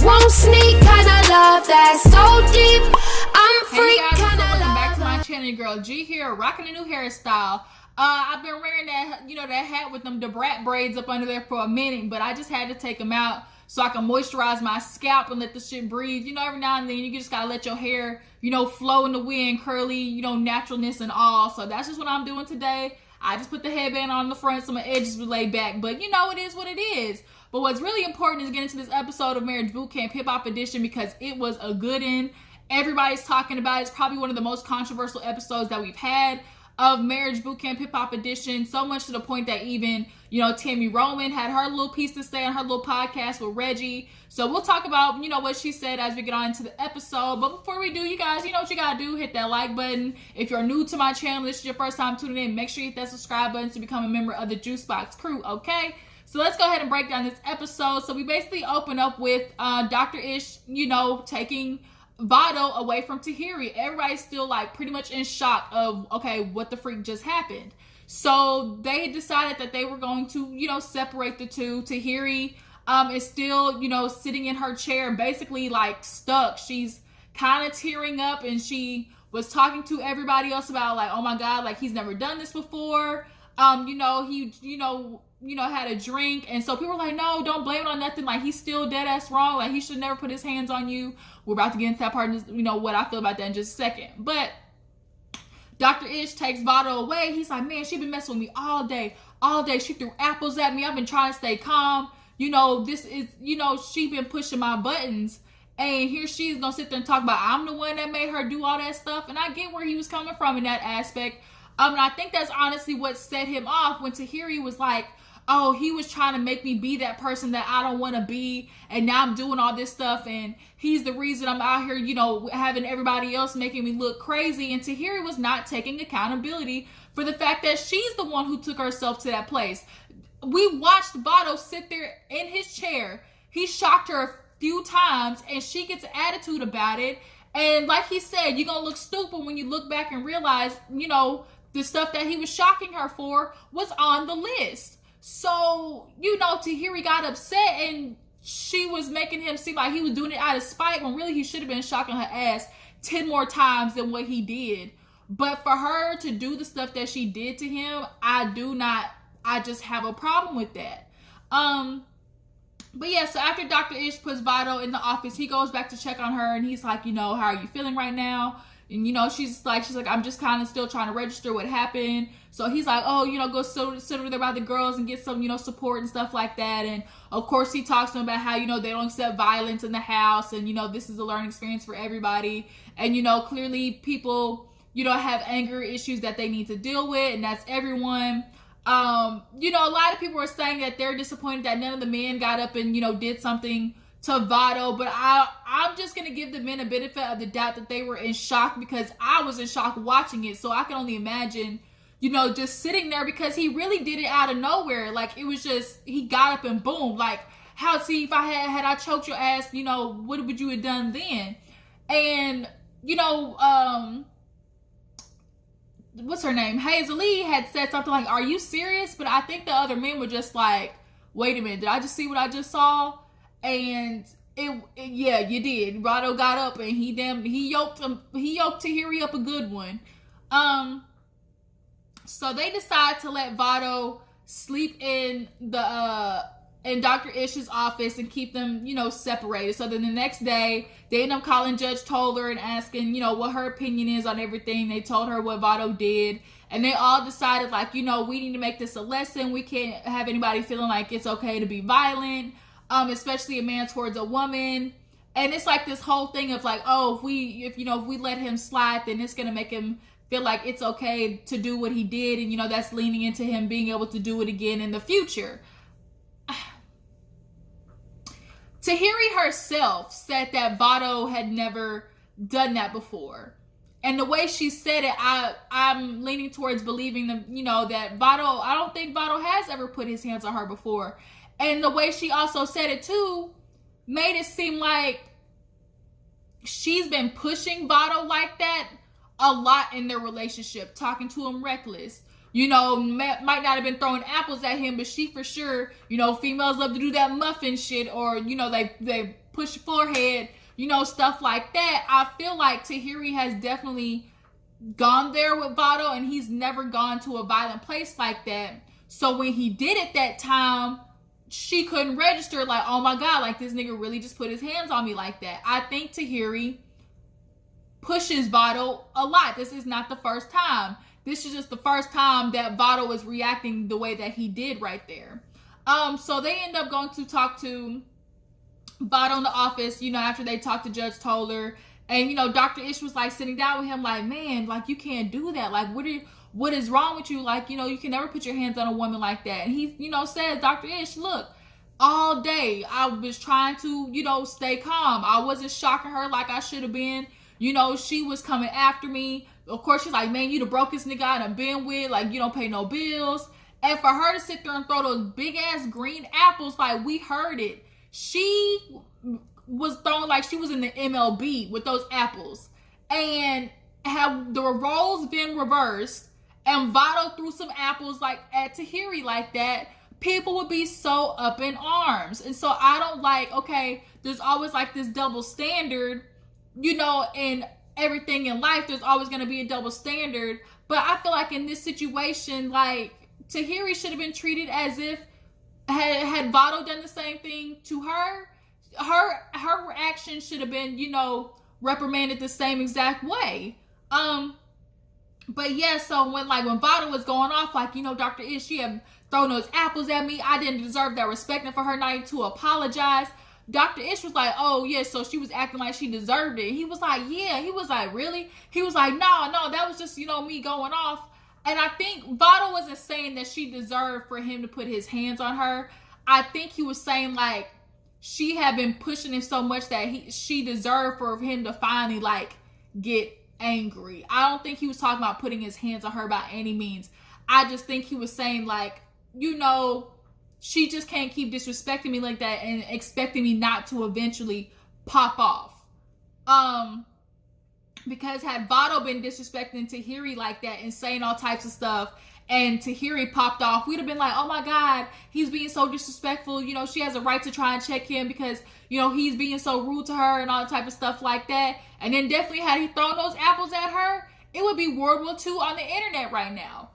won't sneak, kinda love that's so deep. I'm free, hey guys, kinda welcome love. back to my channel. Your girl G here, rocking a new hairstyle. I've been wearing that, that hat with them Debrat braids up under there for a minute, but I just had to take them out so I can moisturize my scalp and let the shit breathe. Every now and then you just gotta let your hair, flow in the wind, curly, naturalness and all. So that's just what I'm doing today. I just put the headband on the front so my edges will lay back, but it is what it is. But what's really important is getting to this episode of Marriage Bootcamp Hiphop Edition because it was a good one. Everybody's talking about it. It's probably one of the most controversial episodes that we've had of Marriage Bootcamp Hiphop Edition, so much to the point that even, Tammy Roman had her little piece to say on her little podcast with Reggie. So we'll talk about, what she said as we get on into the episode. But before we do, you guys, you know what you gotta do. Hit that like button. If you're new to my channel, this is your first time tuning in, make sure you hit that subscribe button to become a member of the Juicebox crew, okay? So let's go ahead and break down this episode. So we basically open up with Dr. Ish, taking Vado away from Tahiry. Everybody's still pretty much in shock of, okay, what the freak just happened. So they decided that they were going to, separate the two. Tahiry is still, sitting in her chair, basically stuck. She's kind of tearing up and she was talking to everybody else about oh my God, he's never done this before. He, had a drink. And so people were like, no, don't blame it on nothing. He's still dead ass wrong. He should never put his hands on you. We're about to get into that part, what I feel about that in just a second. But Dr. Ish takes Vado away. He's like, man, she been messing with me all day. She threw apples at me. I've been trying to stay calm. This is, she been pushing my buttons. And here she's gonna sit there and talk about, I'm the one that made her do all that stuff. And I get where he was coming from in that aspect. And I think that's honestly what set him off when Tahiry was like, oh, he was trying to make me be that person that I don't want to be, and now I'm doing all this stuff, and he's the reason I'm out here, having everybody else making me look crazy. And Tahiry was not taking accountability for the fact that she's the one who took herself to that place. We watched Vado sit there in his chair. He shocked her a few times, and she gets an attitude about it. And like he said, you're going to look stupid when you look back and realize, the stuff that he was shocking her for was on the list. So, Tahiry got upset and she was making him seem like he was doing it out of spite when really he should have been shocking her ass 10 more times than what he did. But for her to do the stuff that she did to him, I just have a problem with that. But yeah, so after Dr. Ish puts Vado in the office, he goes back to check on her and he's like, how are you feeling right now? And, she's like, I'm just kind of still trying to register what happened. So he's like, oh, go sit over there by the girls and get some, support and stuff like that. And of course he talks to them about how, they don't accept violence in the house. And, this is a learning experience for everybody. And, clearly people, have anger issues that they need to deal with. And that's everyone. A lot of people are saying that they're disappointed that none of the men got up and, did something to Vado, but I'm just gonna give the men a benefit of the doubt that they were in shock because I was in shock watching it. So I can only imagine, just sitting there because he really did it out of nowhere. It was just, he got up and boom. If I had I choked your ass, what would you have done then? And, what's her name? Hazel-Lee had said something like, are you serious? But I think the other men were just like, wait a minute, did I just see what I just saw? And yeah, you did. Vado got up and he yoked Tahiry up a good one. So they decide to let Vado sleep in in Dr. Ish's office and keep them, separated. So then the next day, they end up calling Judge Toller and asking, what her opinion is on everything. They told her what Vado did. And they all decided, we need to make this a lesson. We can't have anybody feeling like it's okay to be violent. Especially a man towards a woman. And it's this whole thing of if we let him slide, then it's going to make him feel like it's okay to do what he did. And, that's leaning into him being able to do it again in the future. Tahiry herself said that Vado had never done that before. And the way she said it, I'm leaning towards believing that Vado, I don't think Vado has ever put his hands on her before. And the way she also said it too made it seem like she's been pushing Vado like that a lot in their relationship, talking to him reckless. Might not have been throwing apples at him, but she for sure, females love to do that muffin shit, or, they push your forehead, you know, stuff like that. I feel like Tahiry has definitely gone there with Vado, and he's never gone to a violent place like that. So when he did it that time, she couldn't register, like, oh my God, like, this nigga really just put his hands on me like that. I think Tahiry pushes Vado a lot. This is not the first time. This is just the first time that Vado is reacting the way that he did right there. So they end up going to talk to Vado in the office, you know, after they talked to Judge Toller. And, you know, Dr. Ish was, like, sitting down with him, like, man, like, you can't do that. Like, what is wrong with you? Like, you know, you can never put your hands on a woman like that. And he, you know, says, Dr. Ish, look, all day I was trying to, you know, stay calm. I wasn't shocking her like I should have been. You know, she was coming after me. Of course, she's like, man, you the brokest nigga I done been with. Like, you don't pay no bills. And for her to sit there and throw those big ass green apples, like, we heard it. She was thrown like she was in the MLB with those apples. And have the roles been reversed and Vado threw some apples like at Tahiry like that, people would be so up in arms. And so I don't like, okay, there's always like this double standard, you know, in everything in life, there's always going to be a double standard. But I feel like in this situation, like, Tahiry should have been treated as if had Vado done the same thing to her, her reaction should have been, you know, reprimanded the same exact way. But yeah, so when Vado was going off, like, you know, Dr. Ish, she had thrown those apples at me. I didn't deserve that respect, and for her not even to apologize. Dr. Ish was like, oh yeah, so she was acting like she deserved it. He was like, yeah. He was like, really? He was like, no, that was just, you know, me going off. And I think Vado wasn't saying that she deserved for him to put his hands on her. I think he was saying, like, she had been pushing him so much that she deserved for him to finally, like, get angry. I don't think he was talking about putting his hands on her by any means. I just think he was saying, like, you know, she just can't keep disrespecting me like that and expecting me not to eventually pop off. Because had Vado been disrespecting Tahiry like that and saying all types of stuff, and Tahiry popped off, we'd have been like, oh my God, he's being so disrespectful. You know, she has a right to try and check him because, you know, he's being so rude to her and all type of stuff like that. And then definitely had he thrown those apples at her, it would be World War II on the internet right now.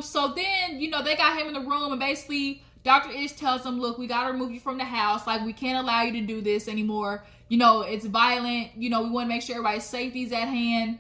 So then, you know, they got him in the room and basically Dr. Ish tells him, look, we got to remove you from the house. Like, we can't allow you to do this anymore. You know, it's violent. You know, we want to make sure everybody's safety is at hand.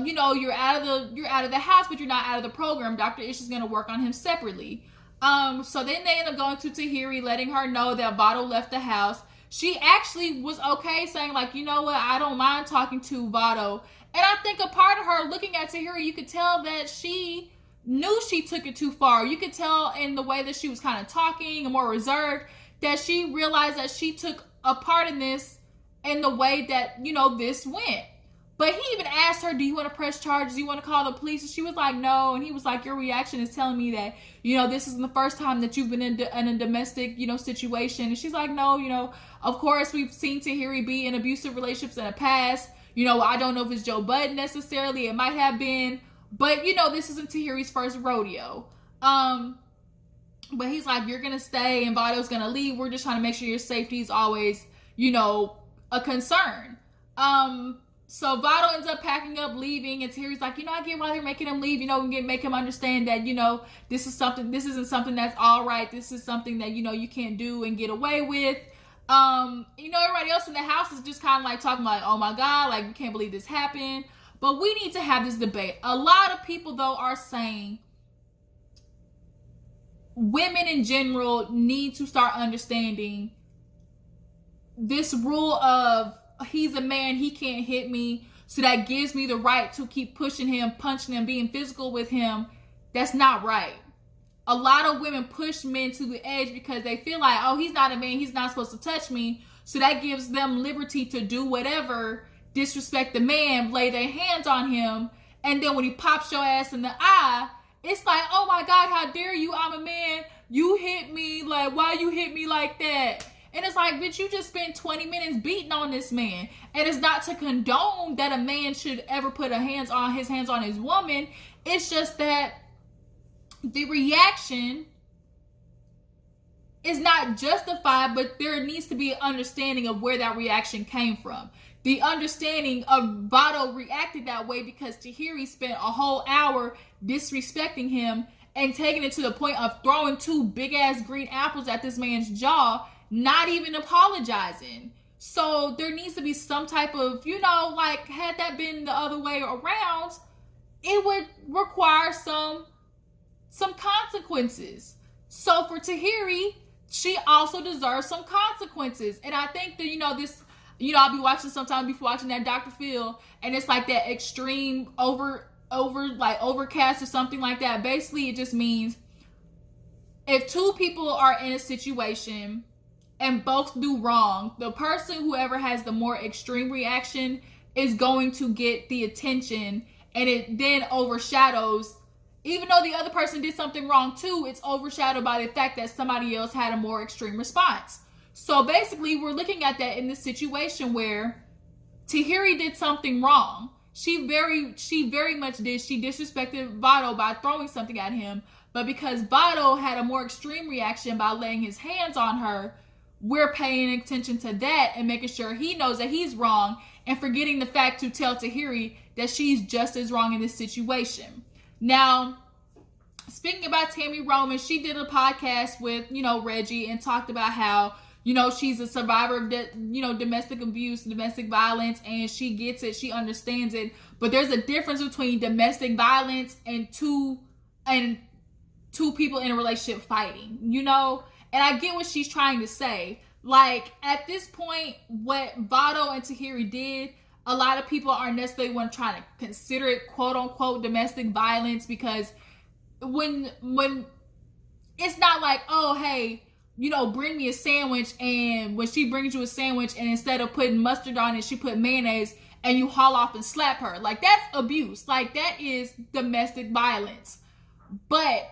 You know, you're out of the house, but you're not out of the program. Dr. Ish is going to work on him separately. So then they end up going to Tahiry, letting her know that Vado left the house. She actually was okay saying, like, you know what, I don't mind talking to Vado. And I think a part of her looking at Tahiry, you could tell that she knew she took it too far. You could tell in the way that she was kind of talking and more reserved that she realized that she took a part in this in the way that, you know, this went. But he even asked her, do you want to press charges? Do you want to call the police? And she was like, no. And he was like, your reaction is telling me that, you know, this isn't the first time that you've been in a domestic, you know, situation. And she's like, no, you know, of course we've seen Tahiry be in abusive relationships in the past. You know, I don't know if it's Joe Budden necessarily. It might have been. But, you know, this isn't Tahiry's first rodeo. But he's like, you're going to stay and Vado's going to leave. We're just trying to make sure your safety is always, you know, a concern. So Vado ends up packing up, leaving, and Tahiry's like, you know, I get why they're making him leave, you know, and make him understand that, you know, this isn't something that's all right. This is something that, you know, you can't do and get away with. You know, everybody else in the house is just kind of like talking like, oh my God, like, we can't believe this happened. But we need to have this debate. A lot of people, though, are saying women in general need to start understanding this rule of he's a man, he can't hit me, so that gives me the right to keep pushing him, punching him, being physical with him. That's not right. A lot of women push men to the edge because they feel like, oh, he's not a man, he's not supposed to touch me, so that gives them liberty to do whatever, disrespect the man, lay their hands on him, and then when he pops your ass in the eye, it's like, oh my God, how dare you, I'm a man, you hit me, like, why you hit me like that? And it's like, bitch, you just spent 20 minutes beating on this man. And it's not to condone that a man should ever put his hands on his woman. It's just that the reaction is not justified, but there needs to be an understanding of where that reaction came from. The understanding of Vado reacted that way because Tahiry spent a whole hour disrespecting him and taking it to the point of throwing 2 big ass green apples at this man's jaw, not even apologizing. So there needs to be some type of, like, had that been the other way around, it would require some consequences. So for Tahiry, she also deserves some consequences. And I think that, this, I'll be watching sometime before watching that Dr. Phil, and it's like that extreme overcast or something like that. Basically, it just means if 2 people are in a situation and both do wrong, the person, whoever has the more extreme reaction, is going to get the attention, and it then overshadows, even though the other person did something wrong too, it's overshadowed by the fact that somebody else had a more extreme response. So basically, we're looking at that in this situation where Tahiry did something wrong. She very much did. She disrespected Vado by throwing something at him, but because Vado had a more extreme reaction by laying his hands on her, we're paying attention to that and making sure he knows that he's wrong, and forgetting the fact to tell Tahiry that she's just as wrong in this situation. Now, speaking about Tammy Roman, she did a podcast with, Reggie, and talked about how, she's a survivor of, domestic abuse, domestic violence, and she gets it, she understands it. But there's a difference between domestic violence and two people in a relationship fighting, And I get what she's trying to say. Like, at this point, what Vado and Tahiry did, a lot of people aren't necessarily want to try to consider it quote unquote domestic violence, because when it's not like, oh, hey, bring me a sandwich, and when she brings you a sandwich and instead of putting mustard on it, she put mayonnaise, and you haul off and slap her. Like, that's abuse. Like, that is domestic violence. But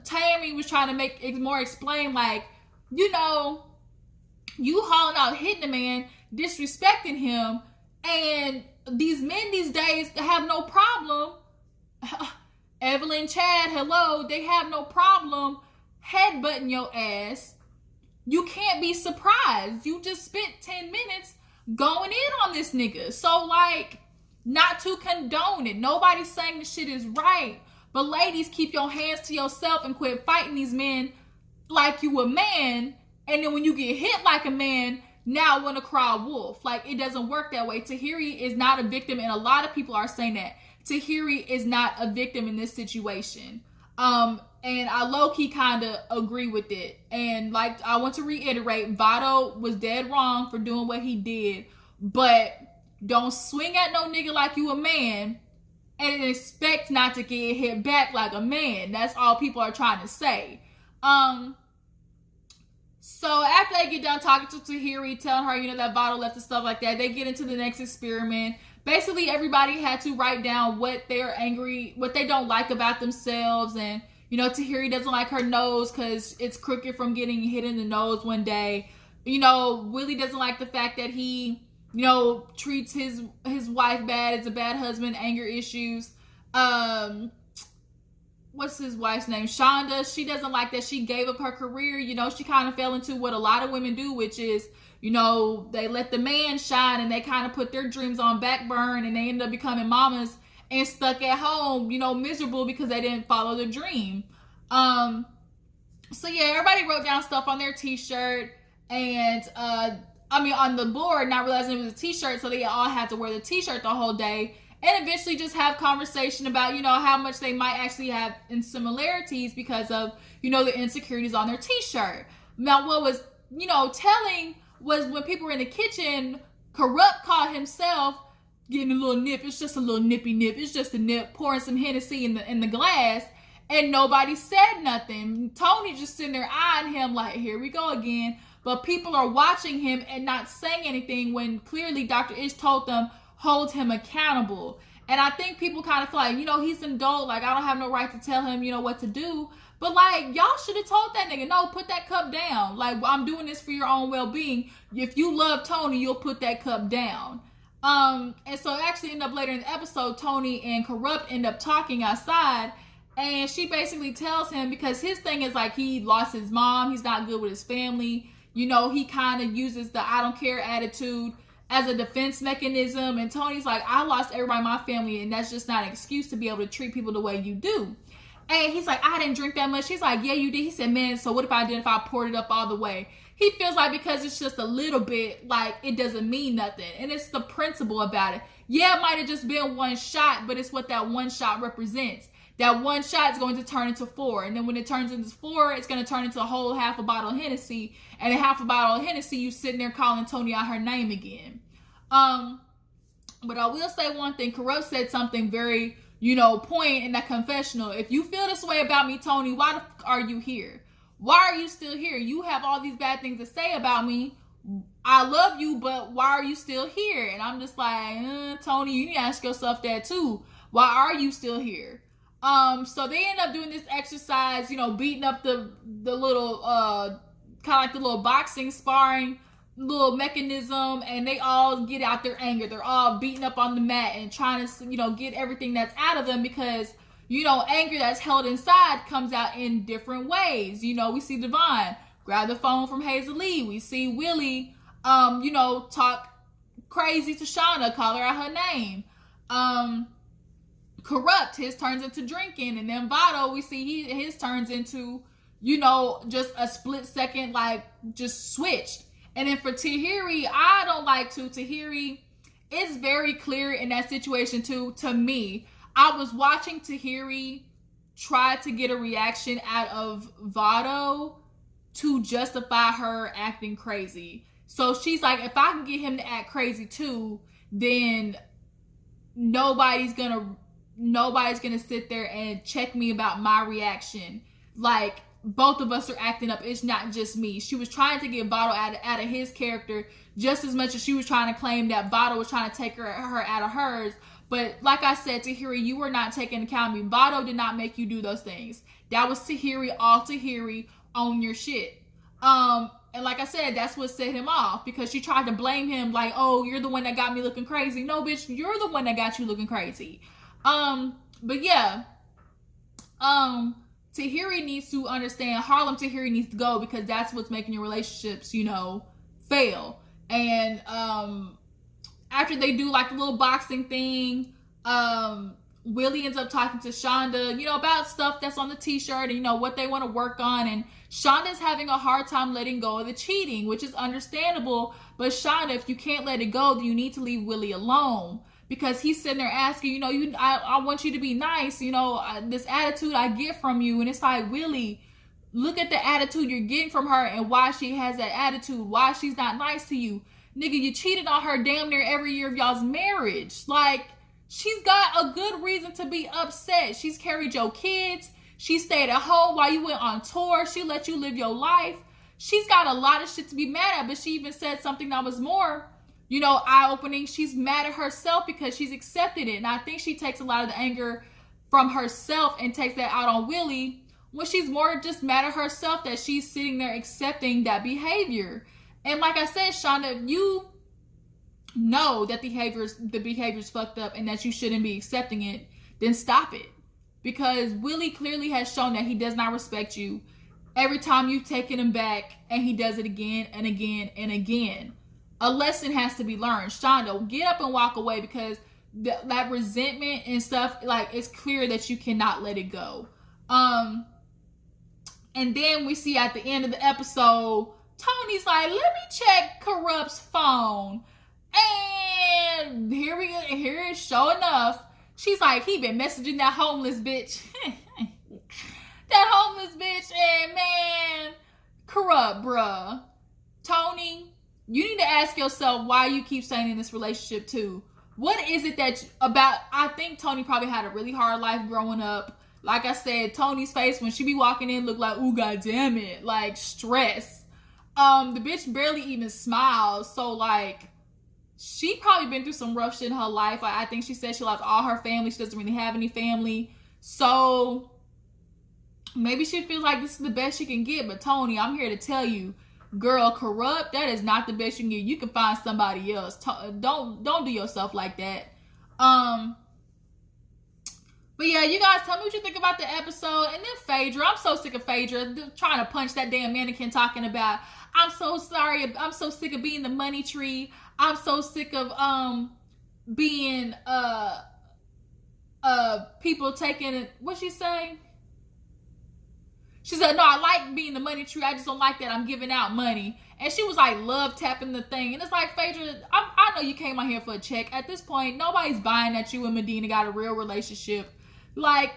Tammy was trying to make it more explain, like, you hauling out, hitting a man, disrespecting him, and these men these days have no problem. Evelyn, Chad, hello, they have no problem headbutting your ass. You can't be surprised. You just spent 10 minutes going in on this nigga. So, like, not to condone it. Nobody's saying the shit is right. But ladies, keep your hands to yourself and quit fighting these men like you a man. And then when you get hit like a man, now want to cry wolf. Like, it doesn't work that way. Tahiry is not a victim, and a lot of people are saying that. Tahiry is not a victim in this situation. And I low-key kind of agree with it. And, like, I want to reiterate, Vado was dead wrong for doing what he did. But don't swing at no nigga like you a man and expect not to get hit back like a man. That's all people are trying to say. So after they get done talking to Tahiry, telling her, that Vado left and stuff like that, they get into the next experiment. Basically, everybody had to write down what they're angry, what they don't like about themselves. And, Tahiry doesn't like her nose because it's crooked from getting hit in the nose one day. Willie doesn't like the fact that he, treats his wife bad, is a bad husband, anger issues. What's his wife's name? Shonda. She doesn't like that she gave up her career. She kind of fell into what a lot of women do, which is, they let the man shine and they kind of put their dreams on back burn, and they end up becoming mamas and stuck at home, miserable because they didn't follow the dream. So yeah, everybody wrote down stuff on their t-shirt, and on the board, not realizing it was a t-shirt, so they all had to wear the t-shirt the whole day, and eventually just have conversation about, how much they might actually have in similarities because of, the insecurities on their t-shirt. Now, what was, telling was when people were in the kitchen, Corrupt caught himself getting a little nip. It's just a little nippy nip. It's just a nip, pouring some Hennessy in the glass, and nobody said nothing. Toni just sitting there eyeing him like, here we go again. But people are watching him and not saying anything when clearly Dr. Ish told them, hold him accountable. And I think people kind of feel like, he's an adult. Like, I don't have no right to tell him, what to do. But, like, y'all should have told that nigga, no, put that cup down. Like, I'm doing this for your own well-being. If you love Toni, you'll put that cup down. And so actually end up later in the episode, Toni and Corrupt end up talking outside. And she basically tells him, because his thing is like he lost his mom, he's not good with his family. You know, he kind of uses the I don't care attitude as a defense mechanism. And Toni's like, I lost everybody in my family, and that's just not an excuse to be able to treat people the way you do. And he's like, I didn't drink that much. He's like, yeah, you did. He said, man, so what if I did, if I poured it up all the way? He feels like because it's just a little bit, like it doesn't mean nothing. And it's the principle about it. Yeah, it might have just been one shot, but it's what that one shot represents. That one shot is going to turn into 4. And then when it turns into 4, it's going to turn into a whole half a bottle of Hennessy. And a half a bottle of Hennessy, you sitting there calling Toni out her name again. But I will say one thing. Corrupt said something very, point in that confessional. If you feel this way about me, Toni, why the fuck are you here? Why are you still here? You have all these bad things to say about me. I love you, but why are you still here? And I'm just like, Toni, you need to ask yourself that too. Why are you still here? So they end up doing this exercise, beating up the little, kind of like the little boxing sparring little mechanism, and they all get out their anger. They're all beating up on the mat and trying to, get everything that's out of them, because, anger that's held inside comes out in different ways. We see Devon grab the phone from Hazel Lee. We see Willie, talk crazy to Shauna, call her out her name. Corrupt, his turns into drinking, and then Vado, we see his turns into, just a split second, like just switched. And then for Tahiry, I don't like to. Tahiry, it's very clear in that situation too. To me, I was watching Tahiry try to get a reaction out of Vado to justify her acting crazy. So she's like, if I can get him to act crazy too, then nobody's gonna sit there and check me about my reaction. Like, both of us are acting up. It's not just me. She was trying to get Vado out of his character just as much as she was trying to claim that Vado was trying to take her out of hers. But like I said, Tahiry, you were not taking account of me. Vado did not make you do those things. That was Tahiry, all Tahiry, on your shit. And like I said, that's what set him off, because she tried to blame him like, oh, you're the one that got me looking crazy. No, bitch, you're the one that got you looking crazy. But yeah, Tahiry needs to understand, Harlem Tahiry needs to go, because that's what's making your relationships, fail. And after they do like a little boxing thing, Willie ends up talking to Shonda, about stuff that's on the t-shirt and, what they want to work on. And Shonda's having a hard time letting go of the cheating, which is understandable. But Shonda, if you can't let it go, then you need to leave Willie alone. Because he's sitting there asking, I want you to be nice, this attitude I get from you. And it's like, Willie, look at the attitude you're getting from her and why she has that attitude, why she's not nice to you. Nigga, you cheated on her damn near every year of y'all's marriage. Like, she's got a good reason to be upset. She's carried your kids. She stayed at home while you went on tour. She let you live your life. She's got a lot of shit to be mad at, but she even said something that was more, eye-opening. She's mad at herself because she's accepted it. And I think she takes a lot of the anger from herself and takes that out on Willie, when she's more just mad at herself that she's sitting there accepting that behavior. And like I said, Shonda, if you know that the behavior's fucked up and that you shouldn't be accepting it, then stop it. Because Willie clearly has shown that he does not respect you. Every time you've taken him back, and he does it again and again and again. A lesson has to be learned. Shonda, get up and walk away, because that resentment and stuff, like, it's clear that you cannot let it go. And then we see at the end of the episode, Toni's like, let me check Corrupt's phone. And here it is, sure enough. She's like, he been messaging that homeless bitch. That homeless bitch. And man, Corrupt, bruh. Toni, you need to ask yourself why you keep staying in this relationship too. What is it I think Toni probably had a really hard life growing up. Like I said, Toni's face when she be walking in look like, ooh, god damn it, like stress. The bitch barely even smiles. So like, she probably been through some rough shit in her life. I think she said she lost all her family. She doesn't really have any family. So maybe she feels like this is the best she can get. But Toni, I'm here to tell you, girl, Corrupt, that is not the best you can get. You can find somebody else. Don't do yourself like that. But yeah, you guys tell me what you think about the episode. And then Phaedra, I'm so sick of Phaedra trying to punch that damn mannequin talking about, I'm so sorry, I'm so sick of being the money tree. I'm so sick of being people taking it. What'd she say? She said, no, I like being the money tree. I just don't like that I'm giving out money. And she was like, love tapping the thing. And it's like, Phaedra, I know you came out here for a check. At this point, nobody's buying that you and Medina got a real relationship. Like,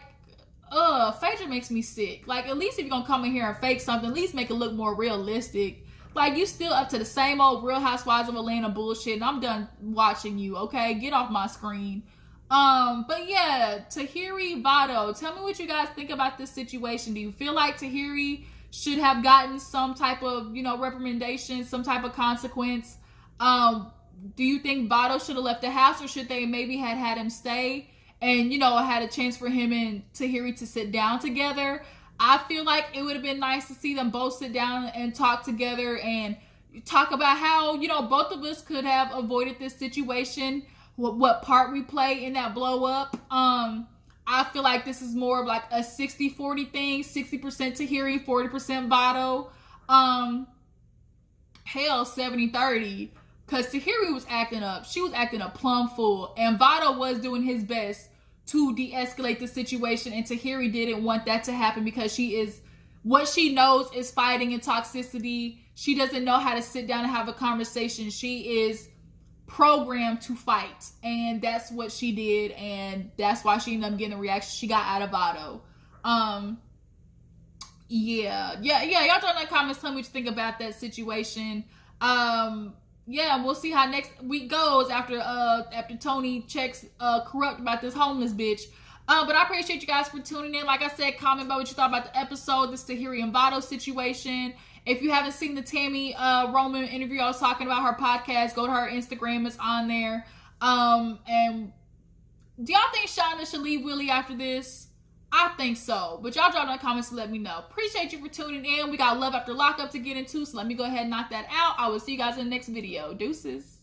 Phaedra makes me sick. Like, at least if you're gonna come in here and fake something, at least make it look more realistic. Like, you still up to the same old Real Housewives of Atlanta bullshit, and I'm done watching you, okay? Get off my screen. But yeah, Tahiry, Vado, tell me what you guys think about this situation. Do you feel like Tahiry should have gotten some type of, reprimandation, some type of consequence? Do you think Vado should have left the house, or should they maybe had him stay and, had a chance for him and Tahiry to sit down together? I feel like it would have been nice to see them both sit down and talk together and talk about how, both of us could have avoided this situation, what part we play in that blow up. I feel like this is more of like a 60-40 thing, 60% Tahiry, 40% Vado. Hell, 70-30. Because Tahiry was acting up. She was acting a plumb fool. And Vado was doing his best to de-escalate the situation, and Tahiry didn't want that to happen because what she knows is fighting and toxicity. She doesn't know how to sit down and have a conversation. She is programmed to fight, and that's what she did, and that's why she ended up getting a reaction she got out of Vado. Yeah, y'all throw in the comments, tell me what you think about that situation. Yeah, we'll see how next week goes after Toni checks corrupt about this homeless bitch. But I appreciate you guys for tuning in. Like I said, comment about what you thought about the episode, this Tahiry and Vado situation. If you haven't seen the Tammy Roman interview I was talking about, her podcast, go to her Instagram, it's on there. And do y'all think Shauna should leave Willie after this? I think so. But y'all drop in the comments to let me know. Appreciate you for tuning in. We got Love After Lockup to get into, so let me go ahead and knock that out. I will see you guys in the next video. Deuces.